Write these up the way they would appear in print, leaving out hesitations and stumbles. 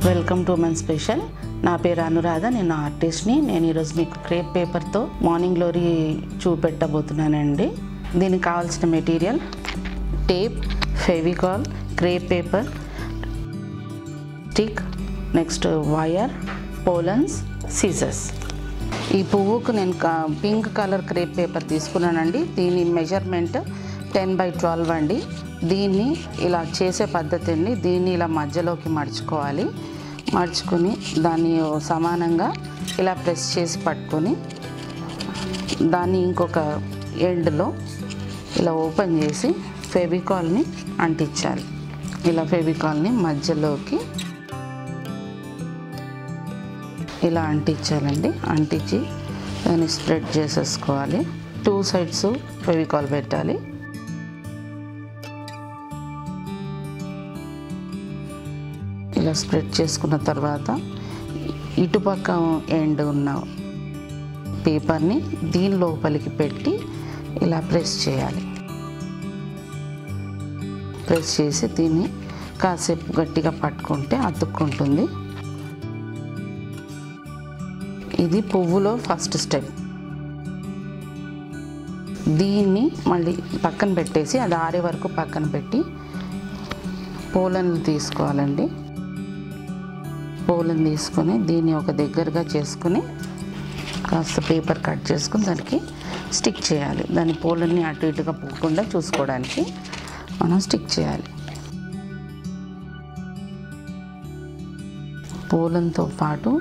Welcome to Mann special. నా పేరు అనురాధ, నేను ఆర్టిస్ట్ని. నేను ఈరోజు మీకు క్రేప్ పేపర్తో మార్నింగ్ గ్లోరీ చూపెట్టబోతున్నానండి. దీనికి కావాల్సిన material tape, Fevicol, crepe paper, stick, next wire, pollens, scissors. ఈ పువ్వుకు నేను పింక్ కలర్ క్రేప్ పేపర్ తీసుకున్నానండి. దీని మెజర్మెంట్ 10/12 అండి. దీన్ని ఇలా చేసే పద్ధతి అండి. దీన్ని ఇలా మధ్యలోకి మడుచుకోవాలి. మడుచుకొని దాన్ని సమానంగా ఇలా ప్రెస్ చేసి పట్టుకొని దాన్ని ఇంకొక ఎండ్లో ఇలా ఓపెన్ చేసి ఫెవికాల్ని అంటించాలి. ఇలా ఫెవికాల్ని మధ్యలోకి ఇలా అంటించాలండి. అంటించి దాన్ని స్ప్రెడ్ చేసేసుకోవాలి. 2 సైడ్స్ ఫెవికాల్ పెట్టాలి. ఇలా స్ప్రెడ్ చేసుకున్న తర్వాత ఇటుపక్క ఎండ్ ఉన్న పేపర్ని దీని లోపలికి పెట్టి ఇలా ప్రెస్ చేయాలి. ప్రెస్ చేసి దీన్ని కాసేపు గట్టిగా పట్టుకుంటే అతుక్కుంటుంది. ఇది పువ్వులో ఫస్ట్ స్టెప్. దీన్ని మళ్ళీ పక్కన పెట్టేసి అది ఆరే వరకు పక్కన పెట్టి పోలన్లు తీసుకోవాలండి. పోలను తీసుకొని దీన్ని ఒక దగ్గరగా చేసుకుని కాస్త పేపర్ కట్ చేసుకుని దానికి స్టిక్ చేయాలి. దాని పోలన్ని అటు ఇటుగా పోకుండా చూసుకోవడానికి మనం స్టిక్ చేయాలి. పోలంతో పాటు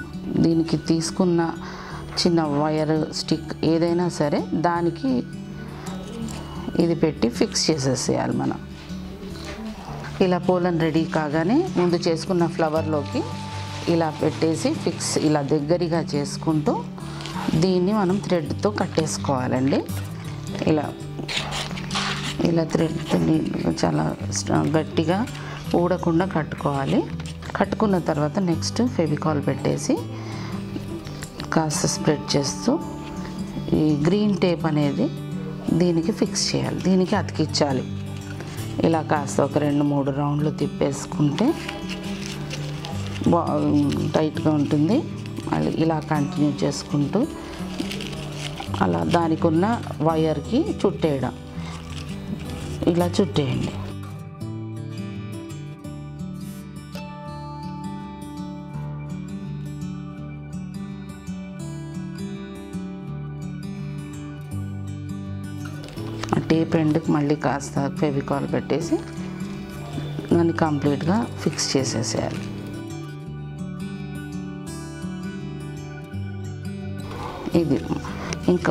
దీనికి తీసుకున్న చిన్న వైర్, స్టిక్ ఏదైనా సరే దానికి ఇది పెట్టి ఫిక్స్ చేసేసేయాలి మనం. ఇలా పోలన్ రెడీ కాగానే ముందు చేసుకున్న ఫ్లవర్లోకి ఇలా పెట్టేసి ఫిక్స్ ఇలా దగ్గరగా చేసుకుంటూ దీన్ని మనం థ్రెడ్తో కట్టేసుకోవాలండి. ఇలా ఇలా థ్రెడ్తో చాలా గట్టిగా ఊడకుండా కట్టుకోవాలి. కట్టుకున్న తర్వాత నెక్స్ట్ ఫెవికాల్ పెట్టేసి కాస్త స్ప్రెడ్ చేస్తూ ఈ గ్రీన్ టేప్ అనేది దీనికి ఫిక్స్ చేయాలి. దీనికి అతికించాలి. ఇలా కాస్త ఒక 2-3 రౌండ్లు తిప్పేసుకుంటే టైట్గా ఉంటుంది. మళ్ళీ ఇలా కంటిన్యూ చేసుకుంటూ అలా దానికి ఉన్న వైర్కి చుట్టేయడం. ఇలా చుట్టేయండి. ఆ టేప్ ఎండ్కి మళ్ళీ కాస్త ఫెవికాల్ పెట్టేసి దాన్ని కంప్లీట్గా ఫిక్స్ చేసేసేయాలి. ఇది ఇంకా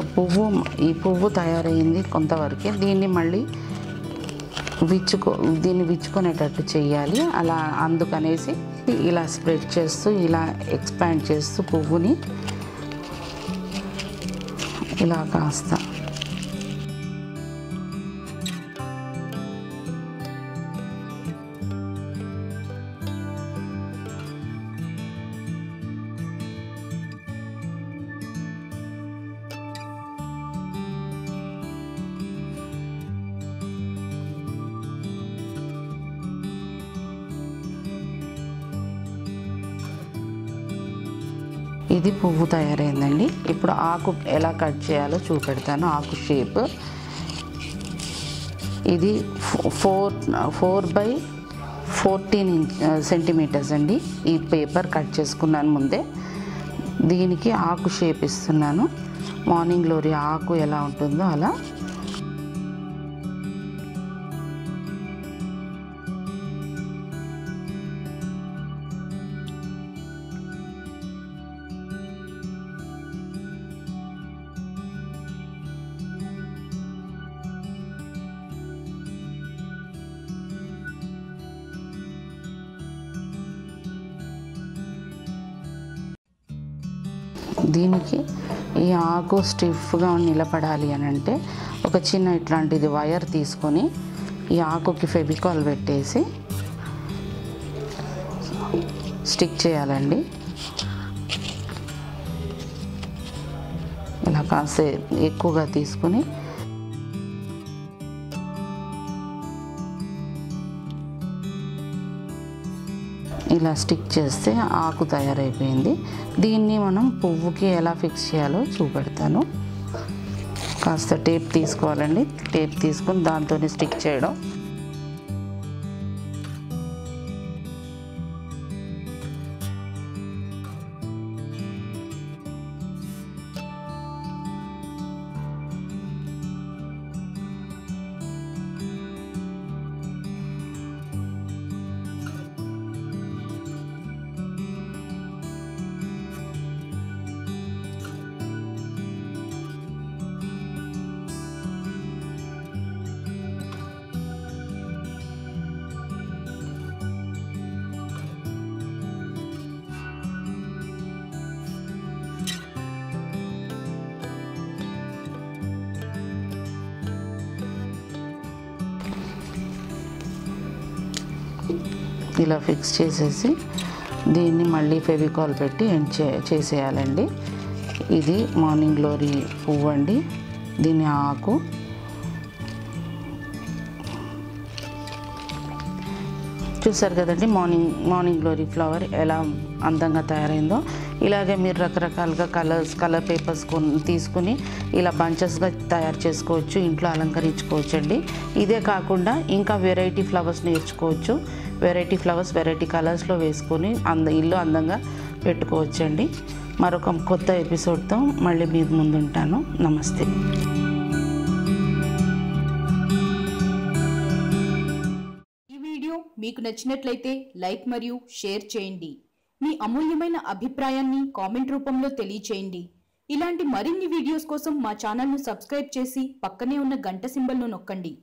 ఈ పువ్వు తయారైంది కొంతవరకే. దీన్ని మళ్ళీ దీన్ని విచ్చుకునేటట్టు చేయాలి. అలా అందుకనేసి ఇలా స్ప్రెడ్ చేస్తూ ఇలా ఎక్స్పాండ్ చేస్తూ పువ్వుని ఇలా కాస్త ఇది పువ్వు తయారైందండి. ఇప్పుడు ఆకు ఎలా కట్ చేయాలో చూపెడతాను. ఆకు షేప్ ఇది 4/14 సెంటీమీటర్స్ అండి. ఈ పేపర్ కట్ చేసుకున్నాను ముందే. దీనికి ఆకు షేప్ ఇస్తున్నాను. మార్నింగ్ గ్లోరీ ఆకు ఎలా ఉంటుందో అలా. దీనికి ఈ ఆకు స్టిఫ్గా నిలబడాలి అని అంటే ఒక చిన్న ఇట్లాంటిది వైర్ తీసుకొని ఈ ఆకుకి ఫెవికాల్ పెట్టేసి స్టిక్ చేయాలండి. ఇలా కాస్త ఎక్కువగా తీసుకొని ఇలా స్టిక్ చేస్తే ఆకు తయారైపోయింది. దీన్ని మనం పువ్వుకి ఎలా ఫిక్స్ చేయాలో చూపెడతాను. కాస్త టేప్ తీసుకోవాలండి. టేప్ తీసుకుని దాంతోనే స్టిక్ చేయడం. ఇలా ఫిక్స్ చేసేసి దీన్ని మళ్ళీ ఫెవికాల్ పెట్టి ఎండ్ చేసేయాలండి. ఇది మార్నింగ్ గ్లోరీ పువ్వు అండి. దీని ఆకు చూసారు కదండి. మార్నింగ్ గ్లోరీ ఫ్లవర్ ఎలా అందంగా తయారైందో ఇలాగే మీరు రకరకాలుగా కలర్ పేపర్స్ తీసుకుని ఇలా బంచెస్గా తయారు చేసుకోవచ్చు, ఇంట్లో అలంకరించుకోవచ్చు అండి. ఇదే కాకుండా ఇంకా వెరైటీ ఫ్లవర్స్ నేర్చుకోవచ్చు. వెరైటీ ఫ్లవర్స్ వెరైటీ కలర్స్లో వేసుకొని ఇల్లు అందంగా పెట్టుకోవచ్చండి. మరొక కొత్త ఎపిసోడ్తో మళ్ళీ మీ ముందుంటాను. నమస్తే. ఈ వీడియో మీకు నచ్చినట్లయితే లైక్ మరియు షేర్ చేయండి. మీ అమూల్యమైన అభిప్రాయాన్ని కామెంట్ రూపంలో తెలియచేయండి. ఇలాంటి మరిన్ని వీడియోస్ కోసం మా ఛానల్ను సబ్స్క్రైబ్ చేసి పక్కనే ఉన్న గంట సింబల్ను నొక్కండి.